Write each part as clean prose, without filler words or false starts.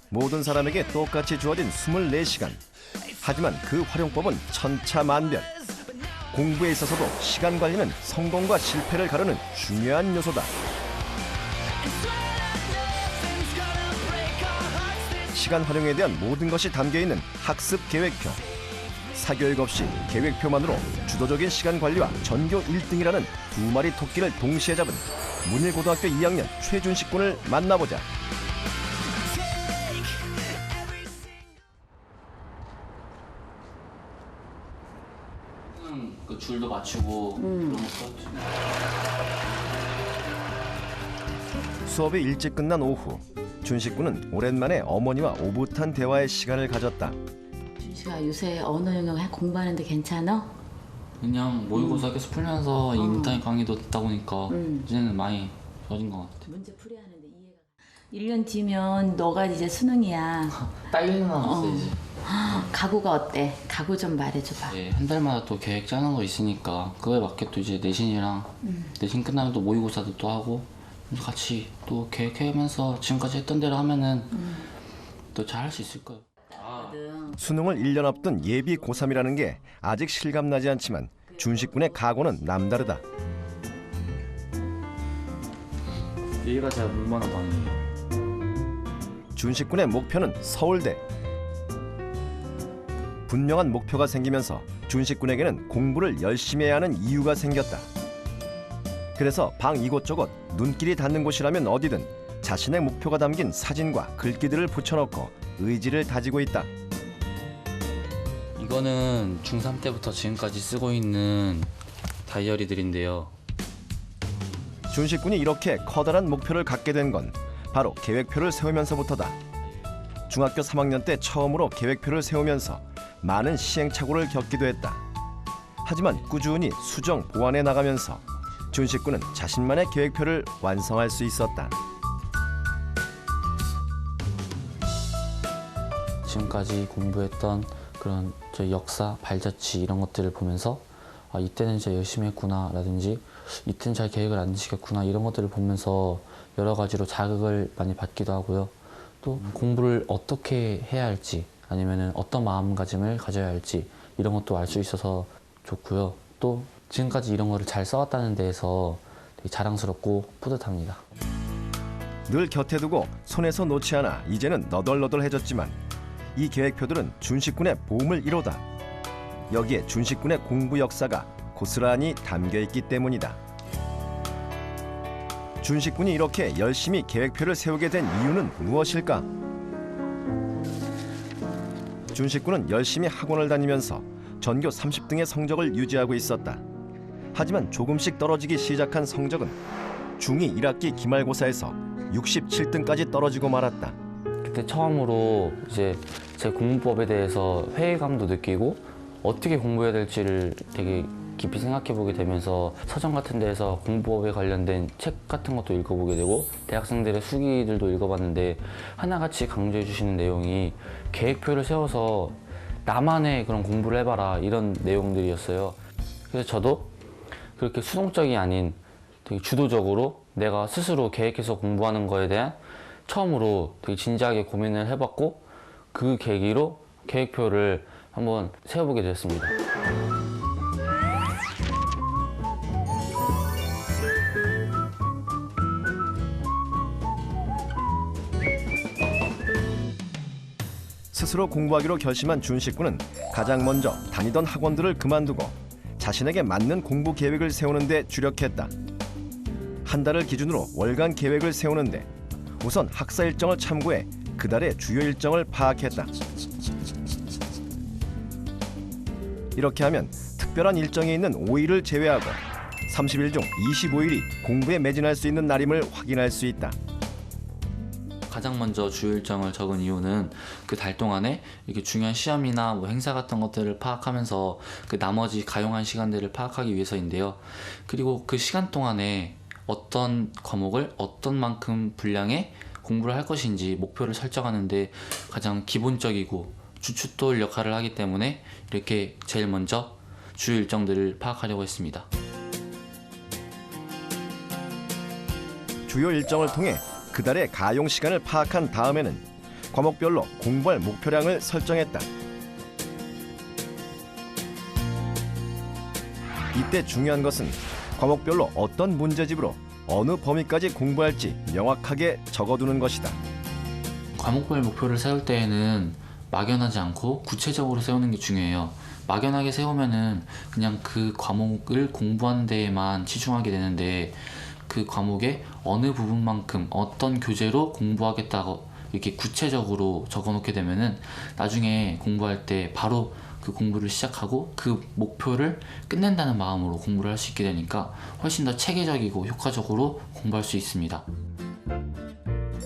모든 사람에게 똑같이 주어진 24시간. 하지만 그 활용법은 천차만별. 공부에 있어서도 시간 관리는 성공과 실패를 가르는 중요한 요소다. 시간 활용에 대한 모든 것이 담겨있는 학습 계획표. 사교육 없이 계획표만으로 주도적인 시간 관리와 전교 1등이라는 두 마리 토끼를 동시에 잡은 문일고등학교 2학년 최준식 군을 만나보자. 그 줄도 맞추고 그런 거 써주시면. 수업이 일찍 끝난 오후, 준식 군은 오랜만에 어머니와 오붓한 대화의 시간을 가졌다. 준식아, 요새 언어 영역 공부하는데 괜찮아? 그냥 모의고사 계속 풀면서 인터넷 강의도 듣다 보니까 이제는 많이 좋아진 것 같아. 문제 풀이하는데 이해가. 1년 뒤면 너가 이제 수능이야. 딱 1년 남았어 이제. 각오가 어때? 각오 좀 말해줘봐. 예, 한 달마다 또 계획 짜는 거 있으니까 그거에 맞게 또 이제 내신이랑 내신 끝나면 또 모의고사도 또 하고 같이 또 계획하면서 지금까지 했던 대로 하면은 또 잘 할 수 있을 거예요. 수능을 1년 앞둔 예비 고3이라는 게 아직 실감나지 않지만 준식 군의 각오는 남다르다. 얘가 제가 물만한 방이에요. 준식 군의 목표는 서울대. 분명한 목표가 생기면서 준식 군에게는 공부를 열심히 해야 하는 이유가 생겼다. 그래서 방 이곳저곳 눈길이 닿는 곳이라면 어디든 자신의 목표가 담긴 사진과 글귀들을 붙여놓고 의지를 다지고 있다. 이거는 중3 때부터 지금까지 쓰고 있는 다이어리들인데요. 준식 군이 이렇게 커다란 목표를 갖게 된 건 바로 계획표를 세우면서부터다. 중학교 3학년 때 처음으로 계획표를 세우면서 많은 시행착오를 겪기도 했다. 하지만 꾸준히 수정, 보완해 나가면서 준식 군은 자신만의 계획표를 완성할 수 있었다. 지금까지 공부했던 그런 저 역사, 발자취 이런 것들을 보면서 아, 이때는 진짜 열심히 했구나 라든지 이때는 잘 계획을 안 지켰구나 이런 것들을 보면서 여러 가지로 자극을 많이 받기도 하고요. 또 공부를 어떻게 해야 할지 아니면은 어떤 마음가짐을 가져야 할지 이런 것도 알 수 있어서 좋고요. 또 지금까지 이런 거를 잘 써왔다는 데에서 되게 자랑스럽고 뿌듯합니다. 늘 곁에 두고 손에서 놓지 않아 이제는 너덜너덜해졌지만 이 계획표들은 준식 군의 보물 1호다. 여기에 준식 군의 공부 역사가 고스란히 담겨있기 때문이다. 준식 군이 이렇게 열심히 계획표를 세우게 된 이유는 무엇일까? 준식 군은 열심히 학원을 다니면서 전교 30등의 성적을 유지하고 있었다. 하지만 조금씩 떨어지기 시작한 성적은 중2 1학기 기말고사에서 67등까지 떨어지고 말았다. 그때 처음으로 이제 제 공부법에 대해서 회의감도 느끼고 어떻게 공부해야 될지를 되게 깊이 생각해 보게 되면서 서점 같은 데에서 공부법에 관련된 책 같은 것도 읽어보게 되고 대학생들의 수기들도 읽어봤는데 하나같이 강조해 주시는 내용이 계획표를 세워서 나만의 그런 공부를 해봐라 이런 내용들이었어요. 그래서 저도 그렇게 수동적이 아닌 되게 주도적으로 내가 스스로 계획해서 공부하는 거에 대한 처음으로 되게 진지하게 고민을 해봤고 그 계기로 계획표를 한번 세워보게 됐습니다. 스스로 공부하기로 결심한 준식 군은 가장 먼저 다니던 학원들을 그만두고 자신에게 맞는 공부 계획을 세우는 데 주력했다. 한 달을 기준으로 월간 계획을 세우는데 우선 학사 일정을 참고해 그달의 주요 일정을 파악했다. 이렇게 하면 특별한 일정이 있는 5일을 제외하고 30일 중 25일이 공부에 매진할 수 있는 날임을 확인할 수 있다. 가장 먼저 주요 일정을 적은 이유는 그 달 동안에 이렇게 중요한 시험이나 뭐 행사 같은 것들을 파악하면서 그 나머지 가용한 시간들을 파악하기 위해서인데요. 그리고 그 시간 동안에 어떤 과목을 어떤 만큼 분량의 공부를 할 것인지 목표를 설정하는데 가장 기본적이고 주춧돌 역할을 하기 때문에 이렇게 제일 먼저 주요 일정들을 파악하려고 했습니다. 주요 일정을 통해 그달의 가용 시간을 파악한 다음에는 과목별로 공부할 목표량을 설정했다. 이때 중요한 것은 과목별로 어떤 문제집으로 어느 범위까지 공부할지 명확하게 적어두는 것이다. 과목별 목표를 세울 때에는 막연하지 않고 구체적으로 세우는 게 중요해요. 막연하게 세우면은 그냥 그 과목을 공부하는 데에만 치중하게 되는데, 그 과목의 어느 부분만큼 어떤 교재로 공부하겠다고 이렇게 구체적으로 적어놓게 되면은 나중에 공부할 때 바로 그 공부를 시작하고 그 목표를 끝낸다는 마음으로 공부를 할 수 있게 되니까 훨씬 더 체계적이고 효과적으로 공부할 수 있습니다.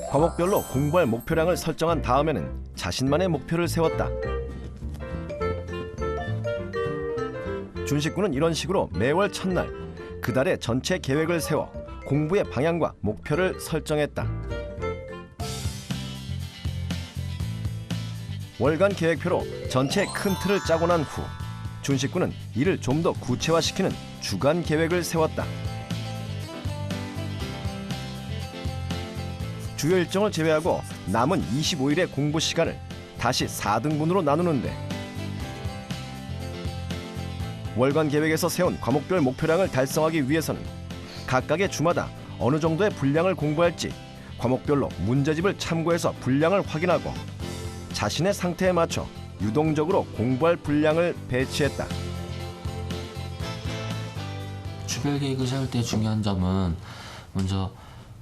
과목별로 공부할 목표량을 설정한 다음에는 자신만의 목표를 세웠다. 준식군은 이런 식으로 매월 첫날 그달의 전체 계획을 세워 공부의 방향과 목표를 설정했다. 월간 계획표로 전체 큰 틀을 짜고 난 후 준식군은 이를 좀 더 구체화시키는 주간 계획을 세웠다. 주요 일정을 제외하고 남은 25일의 공부 시간을 다시 4등분으로 나누는데, 월간 계획에서 세운 과목별 목표량을 달성하기 위해서는 각각의 주마다 어느 정도의 분량을 공부할지 과목별로 문제집을 참고해서 분량을 확인하고 자신의 상태에 맞춰 유동적으로 공부할 분량을 배치했다. 주별 계획을 세울 때 중요한 점은 먼저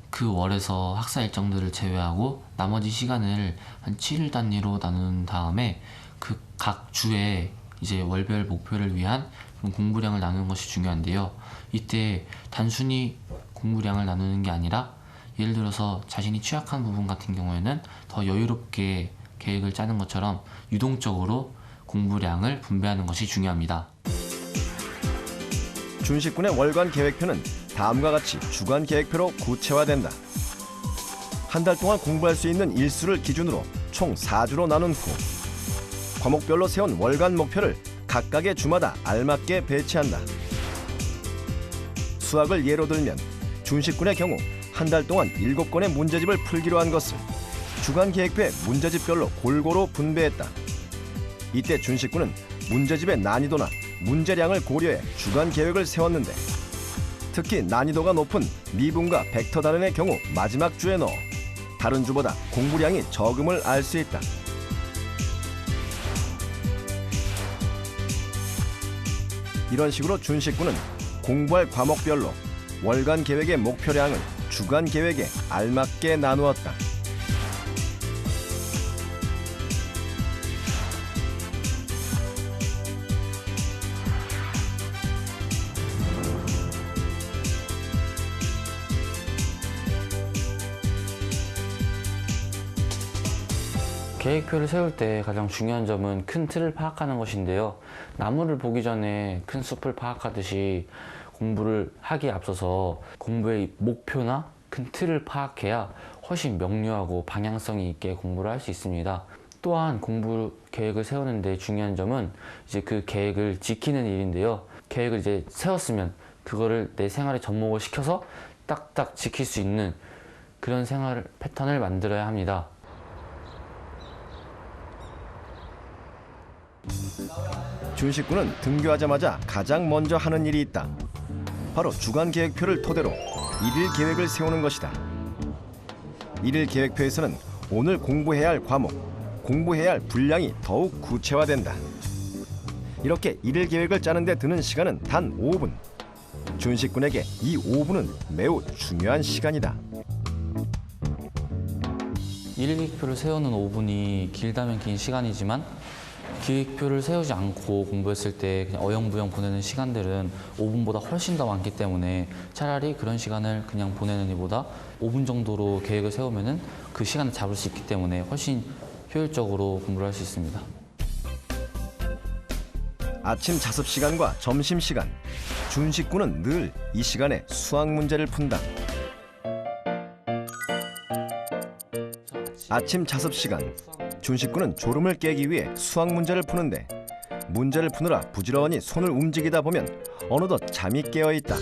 그 월에서 학사 일정들을 제외하고 나머지 시간을 한 7일 단위로 나눈 다음에 그 각 주에 이제 월별 목표를 위한 공부량을 나누는 것이 중요한데요. 이때 단순히 공부량을 나누는 게 아니라 예를 들어서 자신이 취약한 부분 같은 경우에는 더 여유롭게 계획을 짜는 것처럼 유동적으로 공부량을 분배하는 것이 중요합니다. 준식군의 월간 계획표는 다음과 같이 주간 계획표로 구체화된다. 한 달 동안 공부할 수 있는 일수를 기준으로 총 4주로 나눈 후 과목별로 세운 월간 목표를 각각의 주마다 알맞게 배치한다. 수학을 예로 들면 준식군의 경우 한 달 동안 7건의 문제집을 풀기로 한 것을 주간 계획표에 문제집별로 골고루 분배했다. 이때 준식군은 문제집의 난이도나 문제량을 고려해 주간 계획을 세웠는데, 특히 난이도가 높은 미분과 벡터 단원의 경우 마지막 주에 넣어 다른 주보다 공부량이 적음을 알 수 있다. 이런 식으로 준식군은 공부할 과목별로 월간 계획의 목표량을 주간 계획에 알맞게 나누었다. 계획표를 세울 때 가장 중요한 점은 큰 틀을 파악하는 것인데요. 나무를 보기 전에 큰 숲을 파악하듯이 공부를 하기에 앞서서 공부의 목표나 큰 틀을 파악해야 훨씬 명료하고 방향성이 있게 공부를 할 수 있습니다. 또한 공부 계획을 세우는데 중요한 점은 이제 그 계획을 지키는 일인데요. 계획을 이제 세웠으면 그거를 내 생활에 접목을 시켜서 딱딱 지킬 수 있는 그런 생활 패턴을 만들어야 합니다. 준식군은 등교하자마자 가장 먼저 하는 일이 있다. 바로 주간 계획표를 토대로 일일 계획을 세우는 것이다. 일일 계획표에서는 오늘 공부해야 할 과목, 공부해야 할 분량이 더욱 구체화된다. 이렇게 일일 계획을 짜는 데 드는 시간은 단 5분. 준식군에게 이 5분은 매우 중요한 시간이다. 일일 계획표를 세우는 5분이 길다면 긴 시간이지만 계획표를 세우지 않고 공부했을 때 그냥 어영부영 보내는 시간들은 5분보다 훨씬 더 많기 때문에 차라리 그런 시간을 그냥 보내는 일보다 5분 정도로 계획을 세우면은 그 시간을 잡을 수 있기 때문에 훨씬 효율적으로 공부를 할 수 있습니다. 아침 자습 시간과 점심 시간, 준식군은 늘 이 시간에 수학 문제를 푼다. 아침 자습 시간, 준식군은 졸음을 깨기 위해 수학 문제를 푸는데, 문제를 푸느라 부지런히 손을 움직이다 보면 어느덧 잠이 깨어 있다.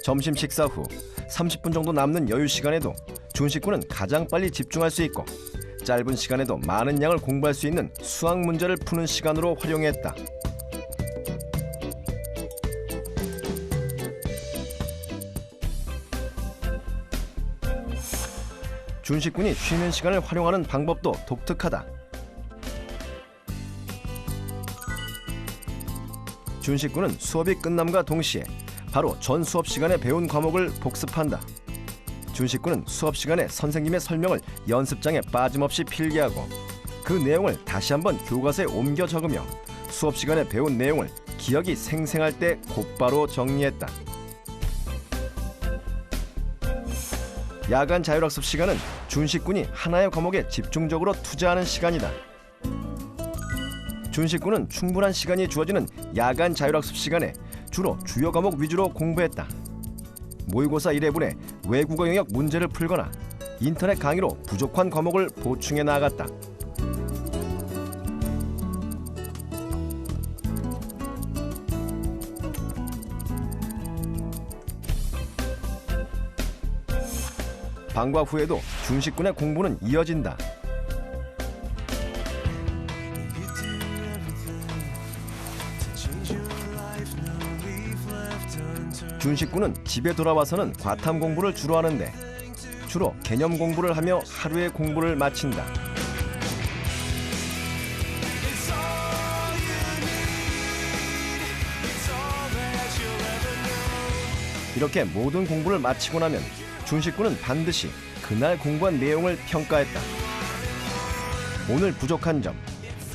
점심 식사 후 30분 정도 남는 여유 시간에도 준식군은 가장 빨리 집중할 수 있고 짧은 시간에도 많은 양을 공부할 수 있는 수학 문제를 푸는 시간으로 활용했다. 준식군이 쉬는 시간을 활용하는 방법도 독특하다. 준식군은 수업이 끝남과 동시에 바로 전 수업 시간에 배운 과목을 복습한다. 준식군은 수업 시간에 선생님의 설명을 연습장에 빠짐없이 필기하고 그 내용을 다시 한번 교과서에 옮겨 적으며 수업 시간에 배운 내용을 기억이 생생할 때 곧바로 정리했다. 야간 자율학습 시간은 준식군이 하나의 과목에 집중적으로 투자하는 시간이다. 준식군은 충분한 시간이 주어지는 야간 자율학습 시간에 주로 주요 과목 위주로 공부했다. 모의고사 1회분에 외국어 영역 문제를 풀거나 인터넷 강의로 부족한 과목을 보충해 나갔다. 방과 후에도 준식군의 공부는 이어진다. 준식군은 집에 돌아와서는 과탐 공부를 주로 하는데 주로 개념 공부를 하며 하루의 공부를 마친다. 이렇게 모든 공부를 마치고 나면 준식군은 반드시 그날 공부한 내용을 평가했다. 오늘 부족한 점,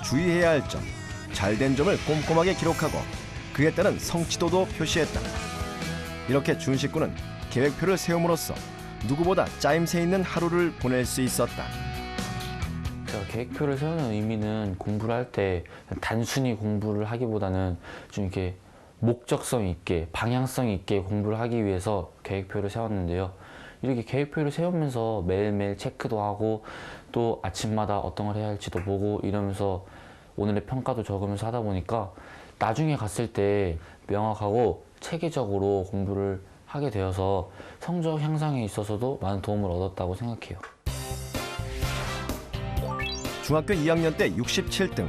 주의해야 할 점, 잘된 점을 꼼꼼하게 기록하고 그에 따른 성취도도 표시했다. 이렇게 준식군은 계획표를 세움으로써 누구보다 짜임새 있는 하루를 보낼 수 있었다. 제가 계획표를 세우는 의미는 공부를 할 때 단순히 공부를 하기보다는 좀 이렇게 목적성 있게 방향성 있게 공부를 하기 위해서 계획표를 세웠는데요. 이렇게 계획표를 세우면서 매일매일 체크도 하고 또 아침마다 어떤 걸 해야 할지도 보고 이러면서 오늘의 평가도 적으면서 하다 보니까 나중에 갔을 때 명확하고 체계적으로 공부를 하게 되어서 성적 향상에 있어서도 많은 도움을 얻었다고 생각해요. 중학교 2학년 때 67등.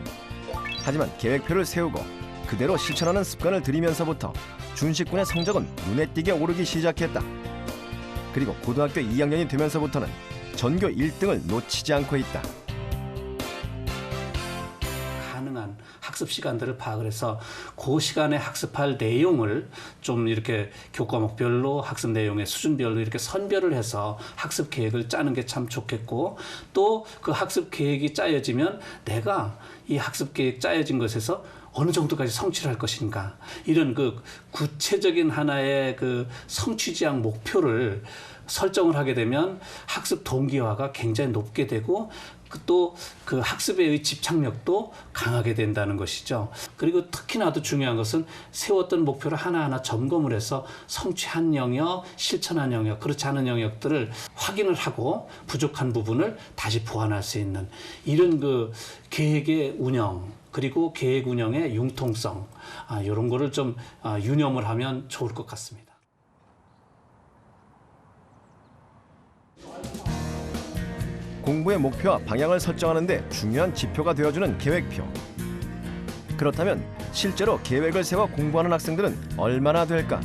하지만 계획표를 세우고 그대로 실천하는 습관을 들이면서부터 준식군의 성적은 눈에 띄게 오르기 시작했다. 그리고 고등학교 2학년이 되면서부터는 전교 1등을 놓치지 않고 있다. 가능한 학습 시간들을 파악을 해서 그 시간에 학습할 내용을 좀 이렇게 교과목별로 학습 내용의 수준별로 이렇게 선별을 해서 학습 계획을 짜는 게 참 좋겠고 또 그 학습 계획이 짜여지면 내가 이 학습 계획 짜여진 것에서 어느 정도까지 성취를 할 것인가 이런 그 구체적인 하나의 그 성취지향 목표를 설정을 하게 되면 학습 동기화가 굉장히 높게 되고 또 그 학습의 집착력도 강하게 된다는 것이죠. 그리고 특히나도 중요한 것은 세웠던 목표를 하나하나 점검을 해서 성취한 영역, 실천한 영역, 그렇지 않은 영역들을 확인을 하고 부족한 부분을 다시 보완할 수 있는 이런 그 계획의 운영 그리고 계획 운영의 융통성 이런 거를 좀 유념을 하면 좋을 것 같습니다. 공부의 목표와 방향을 설정하는 데 중요한 지표가 되어주는 계획표. 그렇다면 실제로 계획을 세워 공부하는 학생들은 얼마나 될까?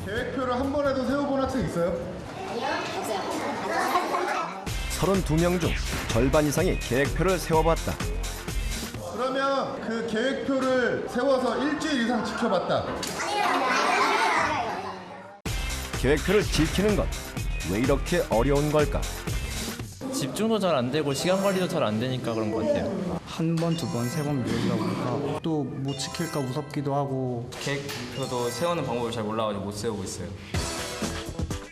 계획표를 한 번에도 세워본 학생 있어요? 32명 중 절반 이상이 계획표를 세워봤다. 그러면 그 계획표를 세워서 일주일 이상 지켜봤다. 계획표를 지키는 것, 왜 이렇게 어려운 걸까? 집중도 잘 안 되고 시간 관리도 잘 안 되니까 그런 것 같아요. 한 번, 두 번, 세 번 미루다 보니까 또 못 지킬까 무섭기도 하고 계획표도 세우는 방법을 잘 몰라가지고 못 세우고 있어요.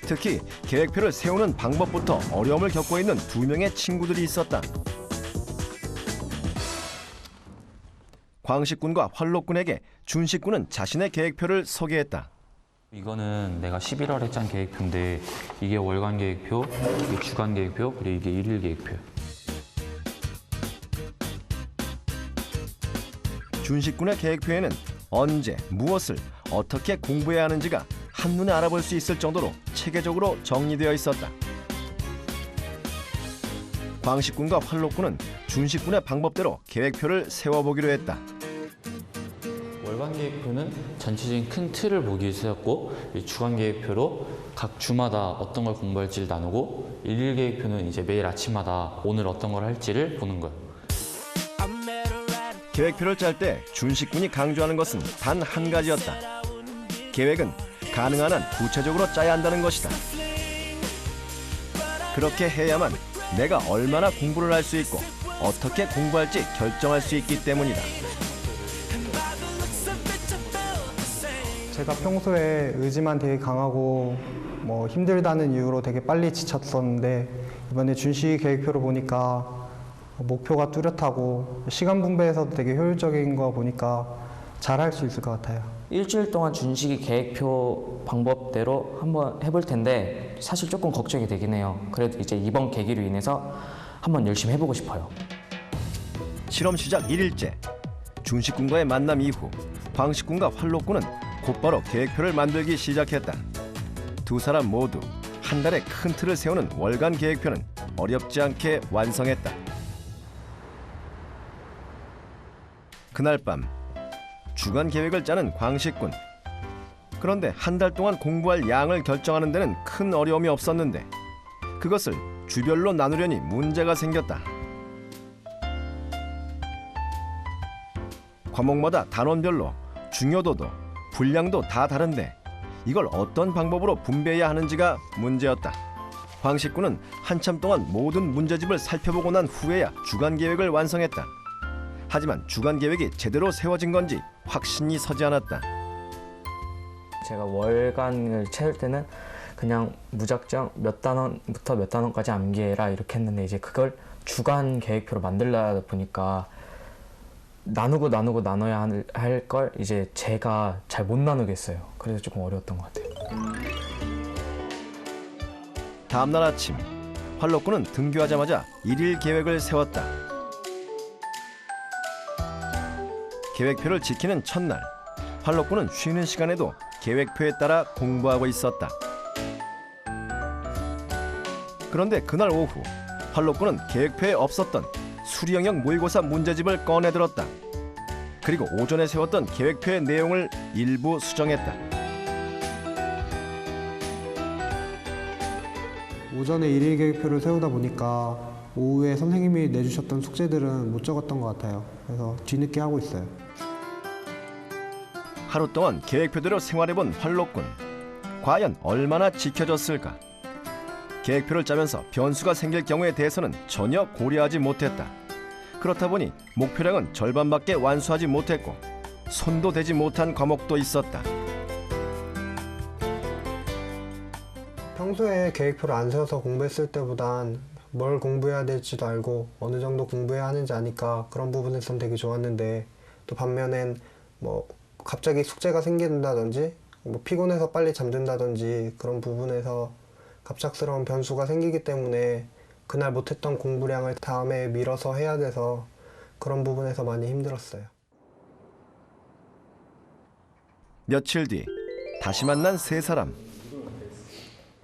특히 계획표를 세우는 방법부터 어려움을 겪고 있는 2명의 친구들이 있었다. 광식군과 활록군에게 준식군은 자신의 계획표를 소개했다. 이거는 내가 11월에 짠 계획표인데 이게 월간 계획표, 이게 주간 계획표, 그리고 이게 일일 계획표. 준식군의 계획표에는 언제, 무엇을, 어떻게 공부해야 하는지가 한눈에 알아볼 수 있을 정도로 체계적으로 정리되어 있었다. 광식군과 활로군은 준식군의 방법대로 계획표를 세워보기로 했다. 월간 계획표는 전체적인 큰 틀을 보기 위해 세웠고, 이 주간 계획표로 각 주마다 어떤 걸 공부할지를 나누고, 일일 계획표는 이제 매일 아침마다 오늘 어떤 걸 할지를 보는 거예요. 계획표를 짤 때 준식군이 강조하는 것은 단 한 가지였다. 계획은 가능한 한 구체적으로 짜야 한다는 것이다. 그렇게 해야만 내가 얼마나 공부를 할 수 있고 어떻게 공부할지 결정할 수 있기 때문이다. 제가 평소에 의지만 되게 강하고 뭐 힘들다는 이유로 되게 빨리 지쳤었는데 이번에 준식 계획표를 보니까 목표가 뚜렷하고 시간 분배에서도 되게 효율적인 거 보니까 잘할 수 있을 것 같아요. 일주일 동안 준식이 계획표 방법대로 한번 해볼 텐데 사실 조금 걱정이 되긴 해요. 그래도 이제 이번 계기로 인해서 한번 열심히 해보고 싶어요. 실험 시작 1일째. 준식군과의 만남 이후 광식군과 활로군은 곧바로 계획표를 만들기 시작했다. 두 사람 모두 한 달에 큰 틀을 세우는 월간 계획표는 어렵지 않게 완성했다. 그날 밤 주간 계획을 짜는 광식군. 그런데 한 달 동안 공부할 양을 결정하는 데는 큰 어려움이 없었는데 그것을 주별로 나누려니 문제가 생겼다. 과목마다 단원별로 중요도도 분량도 다 다른데 이걸 어떤 방법으로 분배해야 하는지가 문제였다. 광식군은 한참 동안 모든 문제집을 살펴보고 난 후에야 주간 계획을 완성했다. 하지만 주간 계획이 제대로 세워진 건지 확신이 서지 않았다. 제가 월간을 채울 때는 그냥 무작정 몇 단원부터 몇 단원까지 암기해라 이렇게 했는데 이제 그걸 주간 계획표로 만들다 보니까 나눠야 할 걸 이제 제가 잘 못 나누겠어요. 그래서 조금 어려웠던 것 같아요. 다음날 아침 활로군은 등교하자마자 일일 계획을 세웠다. 계획표를 지키는 첫날 활로군은 쉬는 시간에도 계획표에 따라 공부하고 있었다. 그런데 그날 오후 활로군은 계획표에 없었던 수리 영역 모의고사 문제집을 꺼내들었다. 그리고 오전에 세웠던 계획표의 내용을 일부 수정했다. 오전에 일일 계획표를 세우다 보니까 오후에 선생님이 내주셨던 숙제들은 못 적었던 것 같아요. 그래서 뒤늦게 하고 있어요. 하루 동안 계획표대로 생활해본 활로군. 과연 얼마나 지켜졌을까? 계획표를 짜면서 변수가 생길 경우에 대해서는 전혀 고려하지 못했다. 그렇다 보니 목표량은 절반밖에 완수하지 못했고 손도 대지 못한 과목도 있었다. 평소에 계획표를 안 세워서 공부했을 때보단 뭘 공부해야 될지도 알고 어느 정도 공부해야 하는지 아니까 그런 부분에선 되게 좋았는데 또 반면엔 뭐 갑자기 숙제가 생긴다든지 뭐 피곤해서 빨리 잠든다든지 그런 부분에서 갑작스러운 변수가 생기기 때문에 그날 못했던 공부량을 다음에 미뤄서 해야 돼서 그런 부분에서 많이 힘들었어요. 며칠 뒤 다시 만난 세 사람.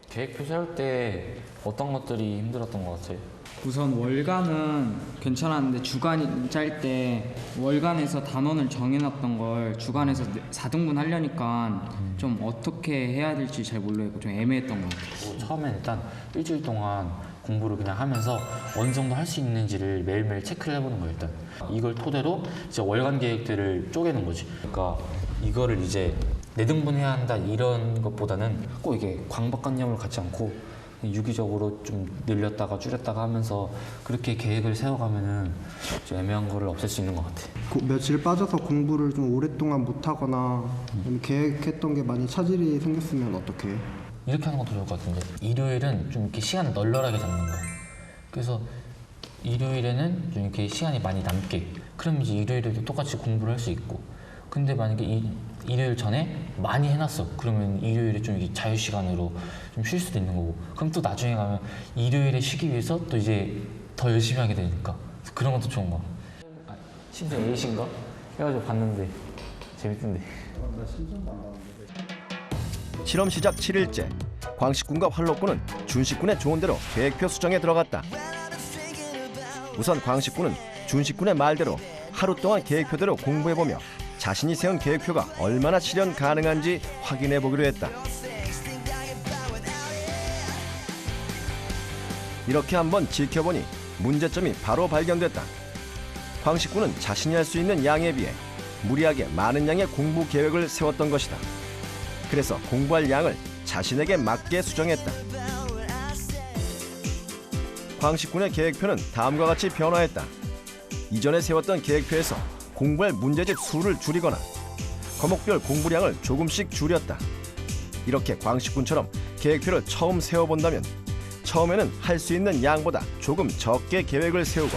계획표 세울 때 어떤 것들이 힘들었던 것 같아요? 우선 월간은 괜찮았는데 주간 짤 때 월간에서 단원을 정해놨던 걸 주간에서 4등분 하려니까 좀 어떻게 해야 될지 잘 모르겠고 좀 애매했던 것 같아요. 처음엔 일단 일주일 동안 공부를 그냥 하면서 어느 정도 할 수 있는지를 매일매일 체크를 해보는 거예요. 일단 이걸 토대로 이제 월간 계획들을 쪼개는 거지. 그러니까 이거를 이제 4등분 해야 한다 이런 것보다는 꼭 이게 강박관념을 갖지 않고 유기적으로 좀 늘렸다가 줄였다가 하면서 그렇게 계획을 세워가면은 좀 애매한 거를 없앨 수 있는 것 같아. 며칠 빠져서 공부를 좀 오랫동안 못하거나 계획했던 게 많이 차질이 생겼으면 어떻게 해요? 이렇게 하는 것도 좋을 것 같은데 일요일은 좀 이렇게 시간을 널널하게 잡는 거야. 그래서 일요일에는 좀 이렇게 시간이 많이 남게. 그럼 이제 일요일에도 똑같이 공부를 할 수 있고. 근데 만약에 일요일 전에 많이 해놨어. 그러면 일요일에 좀 이게 자유 시간으로 좀 쉴 수도 있는 거고. 그럼 또 나중에 가면 일요일에 쉬기 위해서 또 이제 더 열심히 하게 되니까 그런 것도 좋은 거. 심지어 A신가? 해가지고 봤는데 재밌던데. 실험 시작 7일째 광식군과 활로군은 준식군의 조언대로 계획표 수정에 들어갔다. 우선 광식군은 준식군의 말대로 하루 동안 계획표대로 공부해보며 자신이 세운 계획표가 얼마나 실현 가능한지 확인해보기로 했다. 이렇게 한번 지켜보니 문제점이 바로 발견됐다. 광식군은 자신이 할 수 있는 양에 비해 무리하게 많은 양의 공부 계획을 세웠던 것이다. 그래서 공부할 양을 자신에게 맞게 수정했다. 광식군의 계획표는 다음과 같이 변화했다. 이전에 세웠던 계획표에서 공부할 문제집 수를 줄이거나 과목별 공부량을 조금씩 줄였다. 이렇게 광식군처럼 계획표를 처음 세워본다면 처음에는 할 수 있는 양보다 조금 적게 계획을 세우고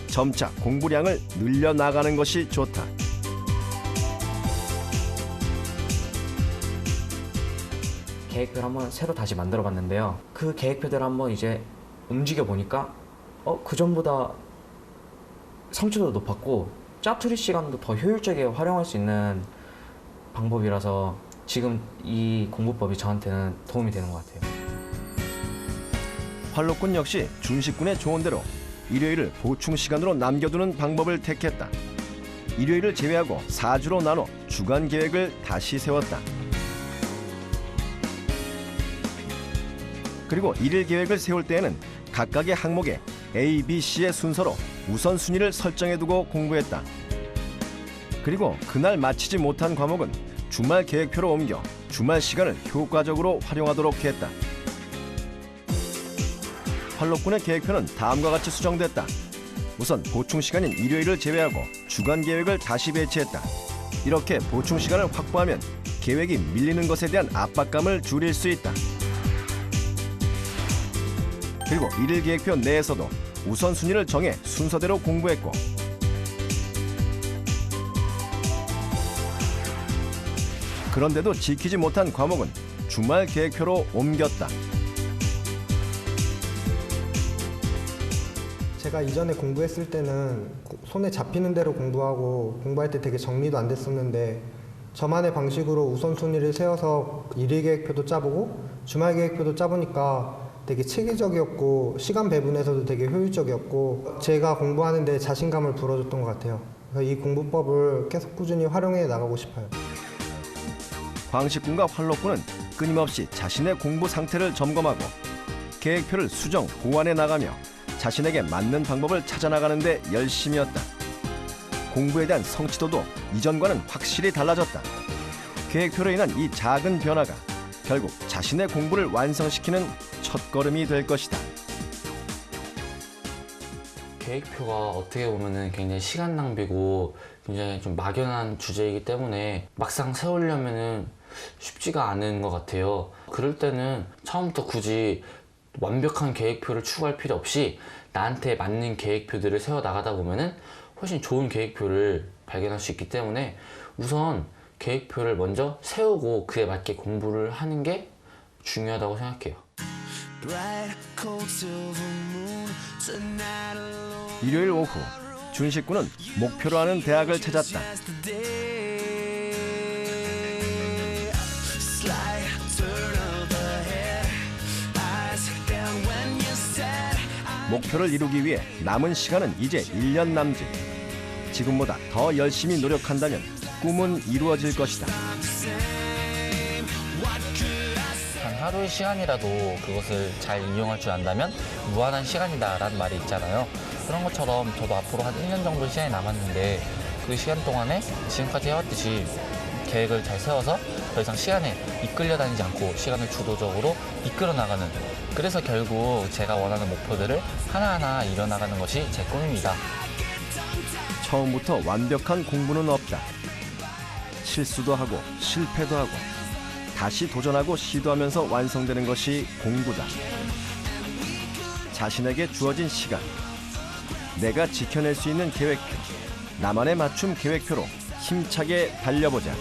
점차 공부량을 늘려나가는 것이 좋다. 계획표를 한번 새로 다시 만들어 봤는데요. 그 계획표대로 한번 이제 움직여 보니까 그 전보다 성취도 높았고 짜투리 시간도 더 효율적이게 활용할 수 있는 방법이라서 지금 이 공부법이 저한테는 도움이 되는 것 같아요. 활로꾼 역시 준식군의 조언대로 일요일을 보충 시간으로 남겨두는 방법을 택했다. 일요일을 제외하고 4주로 나눠 주간 계획을 다시 세웠다. 그리고 일일 계획을 세울 때에는 각각의 항목에 A, B, C의 순서로 우선순위를 설정해두고 공부했다. 그리고 그날 마치지 못한 과목은 주말 계획표로 옮겨 주말 시간을 효과적으로 활용하도록 했다. 활로꾼의 계획표는 다음과 같이 수정됐다. 우선 보충 시간인 일요일을 제외하고 주간 계획을 다시 배치했다. 이렇게 보충 시간을 확보하면 계획이 밀리는 것에 대한 압박감을 줄일 수 있다. 그리고 일일 계획표 내에서도 우선순위를 정해 순서대로 공부했고 그런데도 지키지 못한 과목은 주말 계획표로 옮겼다. 제가 이전에 공부했을 때는 손에 잡히는 대로 공부하고 공부할 때 되게 정리도 안 됐었는데 저만의 방식으로 우선순위를 세워서 일일 계획표도 짜보고 주말 계획표도 짜보니까 되게 체계적이었고 시간 배분에서도 되게 효율적이었고 제가 공부하는 데 자신감을 불어줬던 것 같아요. 그래서 이 공부법을 계속 꾸준히 활용해 나가고 싶어요. 광식군과 활로꾼은 끊임없이 자신의 공부 상태를 점검하고 계획표를 수정, 보완해 나가며 자신에게 맞는 방법을 찾아나가는 데 열심이었다. 공부에 대한 성취도도 이전과는 확실히 달라졌다. 계획표로 인한 이 작은 변화가 결국 자신의 공부를 완성시키는 첫걸음이 될 것이다. 계획표가 어떻게 보면은 굉장히 시간 낭비고 굉장히 좀 막연한 주제이기 때문에 막상 세우려면은 쉽지가 않은 것 같아요. 그럴 때는 처음부터 굳이 완벽한 계획표를 추구할 필요 없이 나한테 맞는 계획표들을 세워 나가다 보면은 훨씬 좋은 계획표를 발견할 수 있기 때문에 우선 계획표를 먼저 세우고 그에 맞게 공부를 하는 게 중요하다고 생각해요. 일요일 오후 준식군은 목표로 하는 대학을 찾았다. 목표를 이루기 위해 남은 시간은 이제 1년 남짓. 지금보다 더 열심히 노력한다면 꿈은 이루어질 것이다. 단 하루의 시간이라도 그것을 잘 이용할 줄 안다면 무한한 시간이다라는 말이 있잖아요. 그런 것처럼 저도 앞으로 한 1년 정도 시간이 남았는데 그 시간 동안에 지금까지 해왔듯이 계획을 잘 세워서 더 이상 시간에 이끌려 다니지 않고 시간을 주도적으로 이끌어 나가는, 그래서 결국 제가 원하는 목표들을 하나하나 이뤄나가는 것이 제 꿈입니다. 처음부터 완벽한 공부는 없다. 실수도 하고 실패도 하고 다시 도전하고 시도하면서 완성되는 것이 공부다. 자신에게 주어진 시간, 내가 지켜낼 수 있는 계획표, 나만의 맞춤 계획표로 힘차게 달려보자.